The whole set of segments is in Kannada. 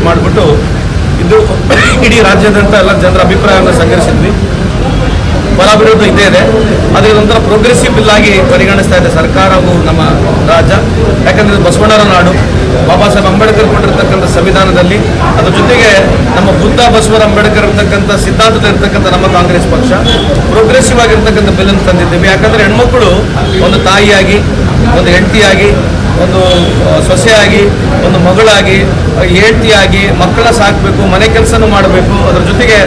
ಮಾಡಿಬಿಟ್ಟು ಇದು ಇಡೀ ರಾಜ್ಯಾದ್ಯಂತ ಎಲ್ಲ ಜನರ ಅಭಿಪ್ರಾಯವನ್ನು ಸಂಗ್ರಹಿಸಿದ್ವಿ. ಫಲ ವಿರೋಧ ಇದ್ದೇ ಇದೆ. ಅದರ ನಂತರ ಪ್ರೋಗ್ರೆಸಿವ್ ಬಿಲ್ ಆಗಿ ಪರಿಗಣಿಸ್ತಾ ಇದೆ ಸರ್ಕಾರ ಹಾಗೂ ನಮ್ಮ ರಾಜ್ಯ. ಯಾಕಂದರೆ ಬಸವಣ್ಣರ ನಾಡು, ಬಾಬಾ ಸಾಹೇಬ್ ಅಂಬೇಡ್ಕರ್ ಕೊಟ್ಟಿರ್ತಕ್ಕಂಥ ಸಂವಿಧಾನದಲ್ಲಿ, ಅದ್ರ ಜೊತೆಗೆ ನಮ್ಮ ಬುದ್ಧ ಬಸವರ ಅಂಬೇಡ್ಕರ್ ಇರ್ತಕ್ಕಂಥ ಸಿದ್ಧಾಂತದಲ್ಲಿರ್ತಕ್ಕಂಥ ನಮ್ಮ ಕಾಂಗ್ರೆಸ್ ಪಕ್ಷ ಪ್ರೋಗ್ರೆಸಿವ್ ಆಗಿರ್ತಕ್ಕಂಥ ಬಿಲ್ ಅನ್ನು ತಂದಿದ್ದೀವಿ. ಯಾಕಂದರೆ ಹೆಣ್ಮಕ್ಳು ಒಂದು ತಾಯಿಯಾಗಿ, ಒಂದು ಹೆಂಡತಿಯಾಗಿ, ಒಂದು ಸೊಸೆಯಾಗಿ, ಒಂದು ಮಗಳಾಗಿ, ಹೆಂಡತಿಯಾಗಿ ಮಕ್ಕಳ ಸಾಕಬೇಕು, ಮನೆ ಕೆಲಸನೂ ಮಾಡಬೇಕು. ಅದರ ಜೊತೆಗೆ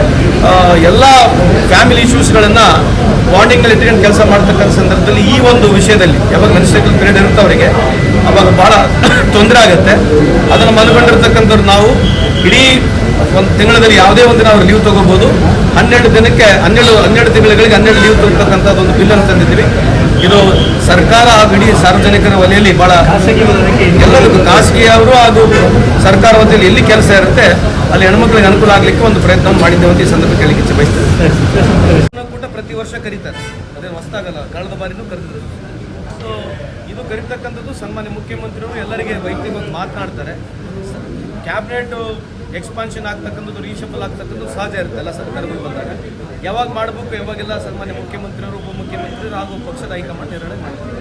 ಎಲ್ಲ ಫ್ಯಾಮಿಲಿ ಇಶ್ಯೂಸ್ಗಳನ್ನು ಬಾಂಡಿಂಗಲ್ಲಿ ಇಟ್ಕೊಂಡು ಕೆಲಸ ಮಾಡ್ತಕ್ಕಂಥ ಸಂದರ್ಭದಲ್ಲಿ ಈ ಒಂದು ವಿಷಯದಲ್ಲಿ ಯಾವಾಗ ಮೆನ್ಸ್ಟ್ರೇಷನ್ ಪೀರಿಯಡ್ ಇರುತ್ತೆ ಅವರಿಗೆ ಅವಾಗ ಭಾಳ ತೊಂದರೆ ಆಗುತ್ತೆ. ಅದನ್ನು ಮನಗೊಂಡಿರ್ತಕ್ಕಂಥವ್ರು ನಾವು ಇಡೀ ಒಂದು ತಿಂಗಳಲ್ಲಿ ಯಾವುದೇ ಒಂದು ದಿನ ಅವ್ರು ಲೀವ್ ತೊಗೋಬೋದು. 12 ದಿನಕ್ಕೆ 12 ತಿಂಗಳಿಗೆ 12 ಲೀವ್ ತಗೊಳ್ತಕ್ಕಂಥದ್ದು ಒಂದು ಬಿಲ್ಲನ್ನು ತಂದಿದ್ದೀವಿ. ಇದು ಸರ್ಕಾರ ಹಾಗೂ ಇಡೀ ಸಾರ್ವಜನಿಕರ ವಲಯದಲ್ಲಿ ಭಾಳ ಎಲ್ಲದಕ್ಕೂ ಖಾಸಗಿಯವರು ಹಾಗೂ ಸರ್ಕಾರ ವತಿಯಲ್ಲಿ ಎಲ್ಲಿ ಕೆಲಸ ಇರುತ್ತೆ ಅಲ್ಲಿ ಹೆಣ್ಮಕ್ಳಿಗೆ ಅನುಕೂಲ ಆಗಲಿಕ್ಕೆ ಒಂದು ಪ್ರಯತ್ನ ಮಾಡಿದ್ದೇವೆ ಅಂತ ಈ ಸಂದರ್ಭ ಕೇಳಲಿಕ್ಕೆ ಇಚ್ಛೆ ಬಯಸ್ತೇವೆ. ಕೂಟ ಪ್ರತಿ ವರ್ಷ ಕರೀತಾರೆ, ಅದೇನು ಹೊಸದಾಗಲ್ಲ, ಕಳೆದ ಬಾರಿನೂ ಕರೆದಿದ್ರು. ಸೊ ಇದು ಕರೀತಕ್ಕಂಥದ್ದು ಸನ್ಮಾನ್ಯ ಮುಖ್ಯಮಂತ್ರಿಯವರು ಎಲ್ಲರಿಗೆ ವೈಯಕ್ತಿಕವಾಗಿ ಮಾತನಾಡ್ತಾರೆ. ಕ್ಯಾಬಿನೆಟ್ ಎಕ್ಸ್ಪಾನ್ಷನ್ ಆಗ್ತಕ್ಕಂಥದ್ದು, ರೀಶಫಲ್ ಆಗ್ತಕ್ಕಂಥದ್ದು ಸಹಜ ಇರುತ್ತೆ ಎಲ್ಲ ಸರ್ಕಾರಗಳು ಬಂದಾಗ. ಯಾವಾಗ ಮಾಡಬೇಕು ಯಾವಾಗೆಲ್ಲ ಸನ್ಮಾನ್ಯ ಮುಖ್ಯಮಂತ್ರಿಯವರು, ಉಪಮುಖ್ಯಮಂತ್ರಿಯವರು ಹಾಗೂ ಪಕ್ಷದ ಹೈಕಮಾಂಡ್ ನಿರ್ಣಯ ಮಾಡ್ತಾರೆ.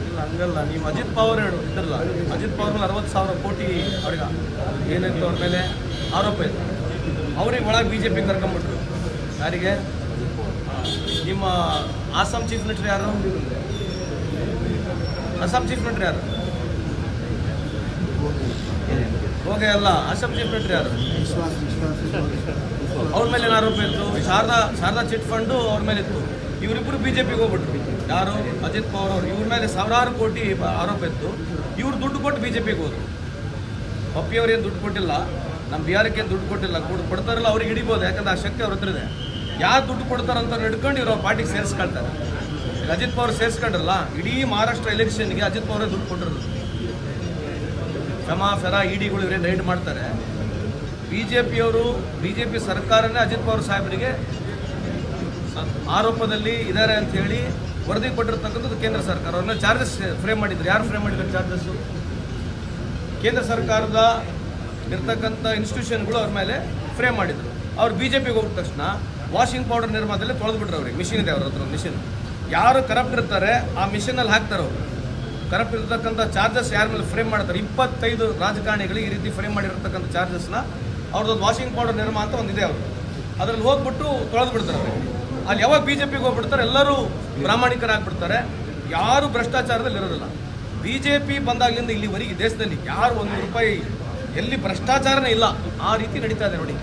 ಇಲ್ಲ ಹಂಗಲ್ಲ, ನೀವು ಅಜಿತ್ ಪವಾರ್ ಇದ್ರಲ್ಲ, ಅಜಿತ್ ಪವಾರ್ ಮೇಲೆ 60,000 ಕೋಟಿ ಅವ್ರಿಗೆ ಏನಿತ್ತು ಅವ್ರ ಮೇಲೆ ಆರೋಪ ಇತ್ತು. ಅವ್ರಿಗೆ ಒಳಗೆ BJP ಕರ್ಕೊಂಬಿಟ್ರು. ಯಾರಿಗೆ? ನಿಮ್ಮ ಆಸಾಂ ಚೀಫ್ ಮಿನಿಸ್ಟರ್ ಯಾರು? ಅಸ್ಸಾಂ ಚೀಫ್ ಮಿನಿಸ್ಟರ್ ಯಾರು? ಹೋಗೇ ಅಲ್ಲ, ಅಸ್ಸಾಂ ಚೀಫ್ ಮಿನಿಸ್ಟರ್ ಯಾರು? ಅವ್ರ ಮೇಲೆ ಏನು ಆರೋಪ ಇತ್ತು? ಶಾರದಾ ಚಿಟ್ ಫಂಡು ಅವ್ರ ಮೇಲೆ ಇತ್ತು. ಇವರಿಬ್ಬರು BJPಗೆ ಹೋಗ್ಬಿಟ್ರು. ಯಾರು? ಅಜಿತ್ ಪವಾರ್ ಅವರು. ಇವ್ರ ಮೇಲೆ 1000 ಕೋಟಿ ಆರೋಪ ಇತ್ತು. ಇವ್ರು ದುಡ್ಡು ಕೊಟ್ಟು BJPಗೆ ಹೋದ್ರು. ಪಪ್ಪಿಯವ್ರೇನು ದುಡ್ಡು ಕೊಟ್ಟಿಲ್ಲ, ನಮ್ಮ ಬಿಹಾರಕ್ಕೆ ಏನು ದುಡ್ಡು ಕೊಟ್ಟಿಲ್ಲ. ಕೊಡ್ತಾರಲ್ಲ ಅವ್ರಿಗೆ ಹಿಡಿಬೋದು, ಯಾಕಂದ್ರೆ ಆ ಶಕ್ತಿ ಅವ್ರ ಹತ್ರ ಇದೆ. ಯಾರು ದುಡ್ಡು ಕೊಡ್ತಾರಂತ ಹಿಡ್ಕೊಂಡು ಇವ್ರು ಪಾರ್ಟಿಗೆ ಸೇರಿಸ್ಕೊಳ್ತಾರೆ. ಅಜಿತ್ ಪವಾರ್ ಸೇರಿಸ್ಕೊಂಡ್ರಲ್ಲ, ಇಡೀ ಮಹಾರಾಷ್ಟ್ರ ಎಲೆಕ್ಷನ್ಗೆ ಅಜಿತ್ ಪವಾರೇ ದುಡ್ಡು ಕೊಟ್ಟಿರೋದು. ಫೆರಾ ಇಡಿಗಳು ಇವರೇ ರೈಡ್ ಮಾಡ್ತಾರೆ. BJP ಸರ್ಕಾರನೇ ಅಜಿತ್ ಪವಾರ್ ಸಾಹೇಬರಿಗೆ ಆರೋಪದಲ್ಲಿ ಇದ್ದಾರೆ ಅಂತ ಹೇಳಿ ವರದಿ ಕೊಟ್ಟಿರ್ತಕ್ಕಂಥದ್ದು ಕೇಂದ್ರ ಸರ್ಕಾರ. ಅವ್ರನ್ನ ಚಾರ್ಜಸ್ ಫ್ರೇಮ್ ಮಾಡಿದ್ರು. ಯಾರು ಫ್ರೇಮ್ ಮಾಡಿದ್ರು ಚಾರ್ಜಸ್ಸು? ಕೇಂದ್ರ ಸರ್ಕಾರದ ಇರ್ತಕ್ಕಂಥ ಇನ್ಸ್ಟಿಟ್ಯೂಷನ್ಗಳು ಅವ್ರ ಮೇಲೆ ಫ್ರೇಮ್ ಮಾಡಿದ್ರು. ಅವ್ರು BJPಗೆ ಹೋಗಿದ ತಕ್ಷಣ ವಾಷಿಂಗ್ ಪೌಡರ್ ನಿರ್ಮಾಣದಲ್ಲಿ ತೊಳೆದ್ಬಿಟ್ರು. ಅವ್ರಿಗೆ ಮಿಷಿನ್ ಇದೆ, ಅವ್ರ ಹತ್ರ ಮಿಷಿನ್. ಯಾರು ಕರಪ್ಟ್ ಇರ್ತಾರೆ ಆ ಮಿಷನಲ್ಲಿ ಹಾಕ್ತಾರೆ ಅವರು. ಕರಪ್ಟ್ ಇರತಕ್ಕಂಥ ಚಾರ್ಜಸ್ ಯಾರ ಮೇಲೆ ಫ್ರೇಮ್ ಮಾಡ್ತಾರೆ. 25 ರಾಜಕಾರಣಿಗಳಿಗೆ ಈ ರೀತಿ ಫ್ರೇಮ್ ಮಾಡಿರ್ತಕ್ಕಂಥ ಚಾರ್ಜಸ್ನ ಅವ್ರದ್ದು ವಾಷಿಂಗ್ ಪೌಡರ್ ನಿರ್ಮಾ ಅಂತ ಒಂದಿದೆ ಅವರು. ಅದರಲ್ಲಿ ಹೋಗ್ಬಿಟ್ಟು ತೊಳೆದು ಬಿಡ್ತಾರೆ ಅವ್ರಿಗೆ. ಅಲ್ಲಿ ಯಾವಾಗ BJPಗೆ ಹೋಗ್ಬಿಡ್ತಾರೆ ಎಲ್ಲರೂ ಪ್ರಾಮಾಣಿಕರಾಗ್ಬಿಡ್ತಾರೆ. ಯಾರು ಭ್ರಷ್ಟಾಚಾರದಲ್ಲಿ ಇರೋದಿಲ್ಲ. BJP ಬಂದಾಗಲಿಂದ ಇಲ್ಲಿವರೆಗೆ ದೇಶದಲ್ಲಿ ಯಾರು 1 ರೂಪಾಯಿ ಎಲ್ಲಿ ಭ್ರಷ್ಟಾಚಾರನೇ ಇಲ್ಲ. ಆ ರೀತಿ ನಡೀತಾ ಇದೆ ನೋಡಿ.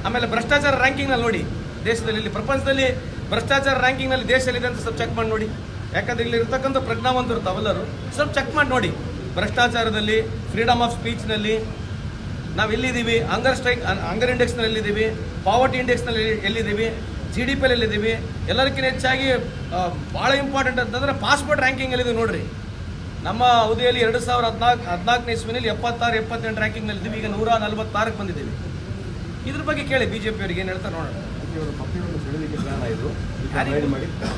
ಆಮೇಲೆ ಭ್ರಷ್ಟಾಚಾರ ರ್ಯಾಂಕಿಂಗ್ನಲ್ಲಿ ನೋಡಿ, ದೇಶದಲ್ಲಿ ಇಲ್ಲಿ ಪ್ರಪಂಚದಲ್ಲಿ ಭ್ರಷ್ಟಾಚಾರ ರ್ಯಾಂಕಿಂಗ್ನಲ್ಲಿ ದೇಶದಲ್ಲಿದೆ ಅಂತ ಸ್ವಲ್ಪ ಚೆಕ್ ಮಾಡಿ ನೋಡಿ. ಯಾಕಂದರೆ ಇಲ್ಲಿ ಇರ್ತಕ್ಕಂಥ ಪ್ರಜ್ಞಾವಂತರು ತಾವೆಲ್ಲರೂ ಸ್ವಲ್ಪ ಚೆಕ್ ಮಾಡಿ ನೋಡಿ. ಭ್ರಷ್ಟಾಚಾರದಲ್ಲಿ, ಫ್ರೀಡಮ್ ಆಫ್ ಸ್ಪೀಚ್ನಲ್ಲಿ ನಾವು ಎಲ್ಲಿದ್ದೀವಿ, ಹಂಗರ್ ಇಂಡೆಕ್ಸ್ನಲ್ಲಿ ಎಲ್ಲಿದ್ದೀವಿ, ಪಾವರ್ಟಿ ಇಂಡೆಕ್ಸ್ನಲ್ಲಿ ಎಲ್ಲಿದ್ದೀವಿ, GDPಯಲ್ಲಿ ಎಲ್ಲಿದ್ದೀವಿ. ಎಲ್ಲದಕ್ಕಿಂತ ಹೆಚ್ಚಾಗಿ ಭಾಳ ಇಂಪಾರ್ಟೆಂಟ್ ಅಂತಂದರೆ ಪಾಸ್ಪೋರ್ಟ್ ರ್ಯಾಂಕಿಂಗ್ ಎಲ್ಲಿದ್ದೀವಿ ನೋಡಿರಿ. ನಮ್ಮ ಅವಧಿಯಲ್ಲಿ 2014ನೇ ಇಸ್ವಿನಲ್ಲಿ 76-78 ರ್ಯಾಂಕಿಂಗ್ನಲ್ಲಿದ್ದೀವಿ. ಈಗ 146ಕ್ಕೆ ಬಂದಿದ್ದೀವಿ. ಇದ್ರ ಬಗ್ಗೆ ಕೇಳಿ BJP ಅವ್ರಿಗೆ ಏನು ಹೇಳ್ತಾರೆ ನೋಡೋಣ.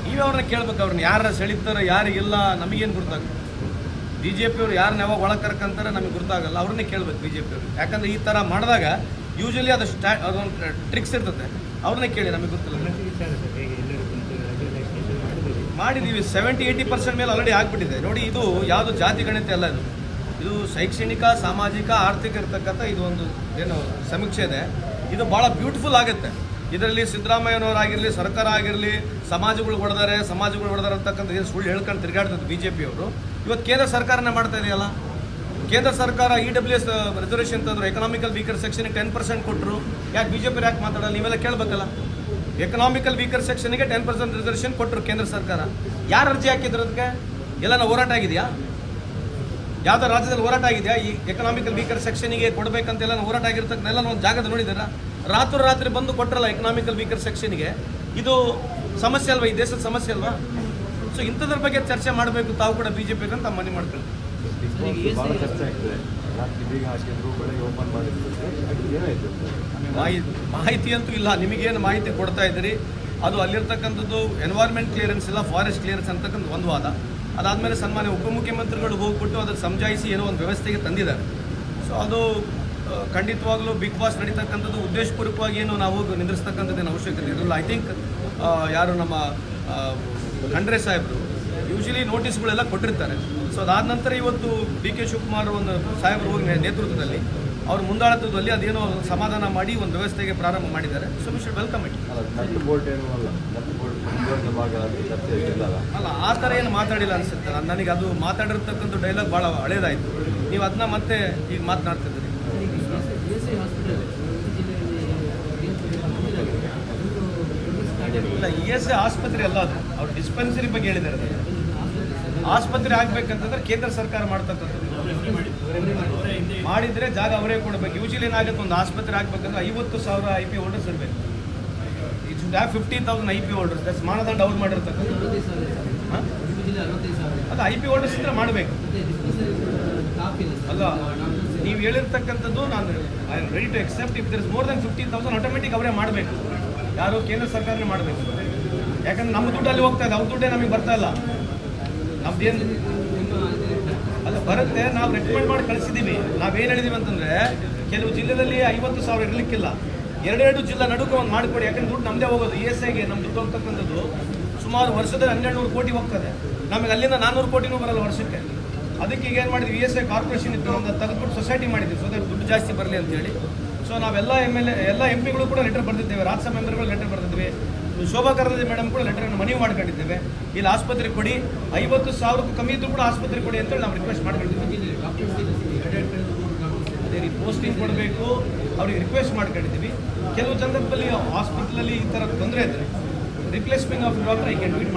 ನೀವೇ ಅವ್ರನ್ನ ಕೇಳ್ಬೇಕು. ಅವ್ರನ್ನ ಯಾರ ಸೆಳೀತಾರೆ ಯಾರಿಗೆಲ್ಲ ನಮಗೇನು ಗೊತ್ತಾಗುತ್ತೆ. BJP ಅವ್ರು ಯಾರನ್ನ ಯಾವಾಗ ಒಳಗೆ ಕರ್ಕಂತಾರೆ ನಮಗೆ ಗೊತ್ತಾಗಲ್ಲ. ಅವ್ರನ್ನೇ ಕೇಳ್ಬೇಕು BJP ಅವರು. ಯಾಕಂದರೆ ಈ ಥರ ಮಾಡಿದಾಗ ಯೂಶಲಿ ಅದೊಂದು ಟ್ರಿಕ್ಸ್ ಇರ್ತದೆ. ಅವ್ರನ್ನೇ ಕೇಳಿ, ನಮಗೆ ಗೊತ್ತಿಲ್ಲ. ಮಾಡಿದ್ದೀವಿ 70-80% ಮೇಲೆ ಆಲ್ರೆಡಿ ಆಗಿಬಿಟ್ಟಿದೆ ನೋಡಿ. ಇದು ಯಾವುದು ಜಾತಿ ಗಣತಿ ಅಲ್ಲ, ಇದು ಶೈಕ್ಷಣಿಕ, ಸಾಮಾಜಿಕ, ಆರ್ಥಿಕ ಇರ್ತಕ್ಕಂಥ ಇದು ಒಂದು ಏನು ಸಮೀಕ್ಷೆ ಇದೆ. ಇದು ಭಾಳ ಬ್ಯೂಟಿಫುಲ್ ಆಗುತ್ತೆ. ಇದರಲ್ಲಿ ಸಿದ್ದರಾಮಯ್ಯನವರಾಗಿರಲಿ, ಸರ್ಕಾರ ಆಗಿರಲಿ, ಸಮಾಜಗಳು ಹೊಡೆದಾರೆ ಅಂತಕ್ಕಂಥ ಏನು ಸುಳ್ಳು ಹೇಳ್ಕೊಂಡು ತಿರುಗಾಡ್ತದೆ BJP ಅವರು. ಇವತ್ತು ಕೇಂದ್ರ ಸರ್ಕಾರನೇ ಮಾಡ್ತಾ ಇದೆಯಲ್ಲ. ಕೇಂದ್ರ ಸರ್ಕಾರ EWS ರಿಸರ್ವೇಷನ್ ತಂದರು. ಎಕನಾಮಿಕಲ್ ವೀಕರ್ ಸೆಕ್ಷನ್ಗೆ 10% ಕೊಟ್ಟರು. ಯಾಕೆ BJP ಯಾಕೆ ಮಾತಾಡಲ್ಲ? ನೀವೆಲ್ಲ ಕೇಳಬೇಕಲ್ಲ. ಎಕನಾಮಿಕಲ್ ವೀಕರ್ ಸೆಕ್ಷನ್ಗೆ 10% ರಿಸರ್ವೇಷನ್ ಕೊಟ್ಟರು ಕೇಂದ್ರ ಸರ್ಕಾರ. ಯಾರು ಅರ್ಜಿ ಹಾಕಿದ್ರು ಅದಕ್ಕೆ? ಎಲ್ಲ ಹೋರಾಟ ಆಗಿದೆಯಾ? ಯಾವುದೋ ರಾಜ್ಯದಲ್ಲಿ ಹೋರಾಟ ಆಗಿದೆಯಾ? ಈ ಎಕನಾಮಿಕಲ್ ವೀಕರ್ ಸೆಕ್ಷನ್ಗೆ ಕೊಡಬೇಕಂತೆಲ್ಲ ಹೋರಾಟ ಆಗಿರ್ತಕ್ಕಂಥ ಒಂದು ಜಾಗದ ನೋಡಿದ್ದೀರಾ? ರಾತ್ರಿ ಬಂದು ಕೊಟ್ಟರಲ್ಲ ಎಕನಾಮಿಕಲ್ ವೀಕರ್ ಸೆಕ್ಷನ್ಗೆ. ಇದು ಸಮಸ್ಯೆ ಅಲ್ವಾ? ಈ ದೇಶದ ಸಮಸ್ಯೆ ಅಲ್ವಾ? ಸೊ ಇಂಥದ್ರ ಬಗ್ಗೆ ಚರ್ಚೆ ಮಾಡಬೇಕು ತಾವು ಕೂಡ BJP ಅಂತ ಮನೆ ಮಾಡ್ಕೊಳ್ಳಿ. ಮಾಹಿತಿ ಅಂತೂ ಇಲ್ಲ. ನಿಮಗೇನು ಮಾಹಿತಿ ಕೊಡ್ತಾ ಇದ್ದೀರಿ ಅದು ಅಲ್ಲಿರ್ತಕ್ಕಂಥದ್ದು ಎನ್ವೈರ್ಮೆಂಟ್ ಕ್ಲಿಯರೆನ್ಸ್ ಇಲ್ಲ, ಫಾರೆಸ್ಟ್ ಕ್ಲಿಯರೆನ್ಸ್ ಅಂತಕ್ಕಂಥ ಒಂದು ವಾದ. ಅದಾದಮೇಲೆ ಸನ್ಮಾನ್ಯ ಉಪಮುಖ್ಯಮಂತ್ರಿಗಳು ಹೋಗ್ಬಿಟ್ಟು ಅದನ್ನು ಸಮಜಾಯಿಸಿ ಏನೋ ಒಂದು ವ್ಯವಸ್ಥೆಗೆ ತಂದಿದ್ದಾರೆ. ಸೊ ಅದು ಖಂಡಿತವಾಗ್ಲೂ ಬಿಗ್ ಬಾಸ್ ನಡೀತಕ್ಕಂಥದ್ದು ಉದ್ದೇಶಪೂರ್ವಕವಾಗಿ ಏನು ನಾವು ನಿಂದಿಸ್ತಕ್ಕಂಥದ್ದೇನು ಅವಶ್ಯಕತೆ ಇರಲಿಲ್ಲ. ಐ ಥಿಂಕ್ ಯಾರು ನಮ್ಮ ಖಂಡ್ರೆ ಸಾಹೇಬರು ಯೂಶಲಿ ನೋಟಿಸ್ಗಳೆಲ್ಲ ಕೊಟ್ಟಿರ್ತಾರೆ. ಸೊ ಅದಾದ ನಂತರ ಇವತ್ತು ಡಿ ಕೆ ಶಿವಕುಮಾರ್ ಒಂದು ಸಾಹೇಬರು ಹೋಗಿ ನೇತೃತ್ವದಲ್ಲಿ ಅವ್ರ ಮುಂದಾಳತ್ವದಲ್ಲಿ ಅದೇನೋ ಸಮಾಧಾನ ಮಾಡಿ ಒಂದು ವ್ಯವಸ್ಥೆಗೆ ಪ್ರಾರಂಭ ಮಾಡಿದ್ದಾರೆ. So we should welcome it. ಅಲ್ಲ ಆ ಥರ ಏನು ಮಾತಾಡಿಲ್ಲ ಅನಿಸುತ್ತೆ. ನನಗೆ ಅದು ಮಾತಾಡಿರ್ತಕ್ಕಂಥ ಡೈಲಾಗ್ ಭಾಳ ಹಳೇದಾಯಿತು. ನೀವು ಅದನ್ನ ಮತ್ತೆ ಈಗ ಮಾತನಾಡ್ತಿದ್ದೀರಿ. ಇಲ್ಲ, ESI ಆಸ್ಪತ್ರೆ ಅಲ್ಲ, ಅದು ಅವ್ರು ಡಿಸ್ಪೆನ್ಸರಿ ಬಗ್ಗೆ ಹೇಳಿದ್ದಾರೆ. ಆಸ್ಪತ್ರೆ ಆಗಬೇಕಂತಂದ್ರೆ ಕೇಂದ್ರ ಸರ್ಕಾರ ಮಾಡ್ತಕ್ಕಂಥದ್ದು. ಮಾಡಿದರೆ ಜಾಗ ಅವರೇ ಕೊಡಬೇಕು. ಯೂಶಲಿ ಏನಾಗುತ್ತೆ, ಒಂದು ಆಸ್ಪತ್ರೆ ಆಗಬೇಕಂದ್ರೆ 50,000 IP ಹೋಲ್ಡರ್ಸ್ ಇರಬೇಕು. It should have 50,000 IP holders. That's ಮಾನದಂಡ ಅವ್ರು ಮಾಡಿರ್ತಕ್ಕಂಥದ್ದು. ಅದು IP ಹೋಲ್ಡರ್ಸ್ ಇದ್ರೆ ಮಾಡಬೇಕು. ಅಲ್ಲ, ನೀವು ಹೇಳಿರ್ತಕ್ಕಂಥದ್ದು ನಾನು I am ready to accept. If there is more than 50,000 automatic ಅವರೇ ಮಾಡಬೇಕು. ಯಾರು ಕೇಂದ್ರ ಸರ್ಕಾರನೇ ಮಾಡಬೇಕು. ಯಾಕಂದ್ರೆ ನಮ್ಮ ದುಡ್ಡಲ್ಲಿ ಹೋಗ್ತಾ ಇದೆ, ಅವ್ರ ದುಡ್ಡೇ ನಮಗೆ ಬರ್ತಾ ಇಲ್ಲ. ನಮ್ದೇನು ಅದು ಬರುತ್ತೆ, ನಾವು ರೆಕಮೆಂಡ್ ಮಾಡಿ ಕಳಿಸಿದ್ದೀವಿ. ನಾವೇನು ಹೇಳಿದೀವಿ ಅಂತಂದರೆ, ಕೆಲವು ಜಿಲ್ಲೆಯಲ್ಲಿ 50,000 ಇರಲಿಕ್ಕಿಲ್ಲ, 2 ಜಿಲ್ಲಾ ನಡುವೆ ಒಂದು ಮಾಡಿಕೊಡಿ. ಯಾಕಂದ್ರೆ ದುಡ್ಡು ನಮ್ಮದೇ ಹೋಗೋದು. ESIಗೆ ನಮ್ಮ ದುಡ್ಡು ಹೋಗ್ತಕ್ಕಂಥದ್ದು ಸುಮಾರು ವರ್ಷದಲ್ಲಿ 1200 ಕೋಟಿ ಹೋಗ್ತದೆ. ನಮಗೆ ಅಲ್ಲಿಂದ 400 ಕೋಟಿನೂ ಬರಲ್ಲ ವರ್ಷಕ್ಕೆ. ಅದಕ್ಕೆ ಈಗ ಏನು ಮಾಡಿದ್ವಿ, ESI ಕಾರ್ಪೊರೇಷನ್ ಇತ್ತು, ಒಂದು ತೆಗೆದುಬಿಟ್ಟು ಸೊಸೈಟಿ ಮಾಡಿದ್ವಿ, ಸೊ ದುಡ್ಡು ಜಾಸ್ತಿ ಬರಲಿ ಅಂತೇಳಿ. ಸೊ ನಾವೆಲ್ಲ ಎಲ್ಲ MP ಗಳು ಕೂಡ ಲೆಟರ್ ಬರೆದಿದ್ದೇವೆ, ರಾಜ್ಯಸಭಾ ಮೆಂಬರ್ಗಳು ಲೆಟರ್ ಬರೆದಿದ್ವಿ, ಶೋಭಾ ಕರಂದ್ಲಾಜೆ ಮೇಡಮ್ ಕೂಡ ಲೆಟರನ್ನು ಮನವಿ ಮಾಡ್ಕೊಂಡಿದ್ದೇವೆ. ಇಲ್ಲಿ ಆಸ್ಪತ್ರೆ ಕೊಡಿ, 50,000 ಕಮ್ಮಿ ಇದ್ದರೂ ಕೂಡ ಆಸ್ಪತ್ರೆ ಕೊಡಿ ಅಂತೇಳಿ ನಾವು ರಿಕ್ವೆಸ್ಟ್ ಮಾಡ್ಕೊಂಡಿದ್ದೀವಿ. ಅದೇ ರೀತಿ ಪೋಸ್ಟಿಂಗ್ ಕೊಡಬೇಕು, ಅವ್ರಿಗೆ ರಿಕ್ವೆಸ್ಟ್ ಮಾಡ್ಕೊಂಡಿದ್ದೀವಿ. ಕೆಲವು ಸಂದರ್ಭದಲ್ಲಿ ಹಾಸ್ಪಿಟಲಲ್ಲಿ ಈ ಥರ ತೊಂದರೆ ಇದ್ದರೆ replacement of doctor I can do it.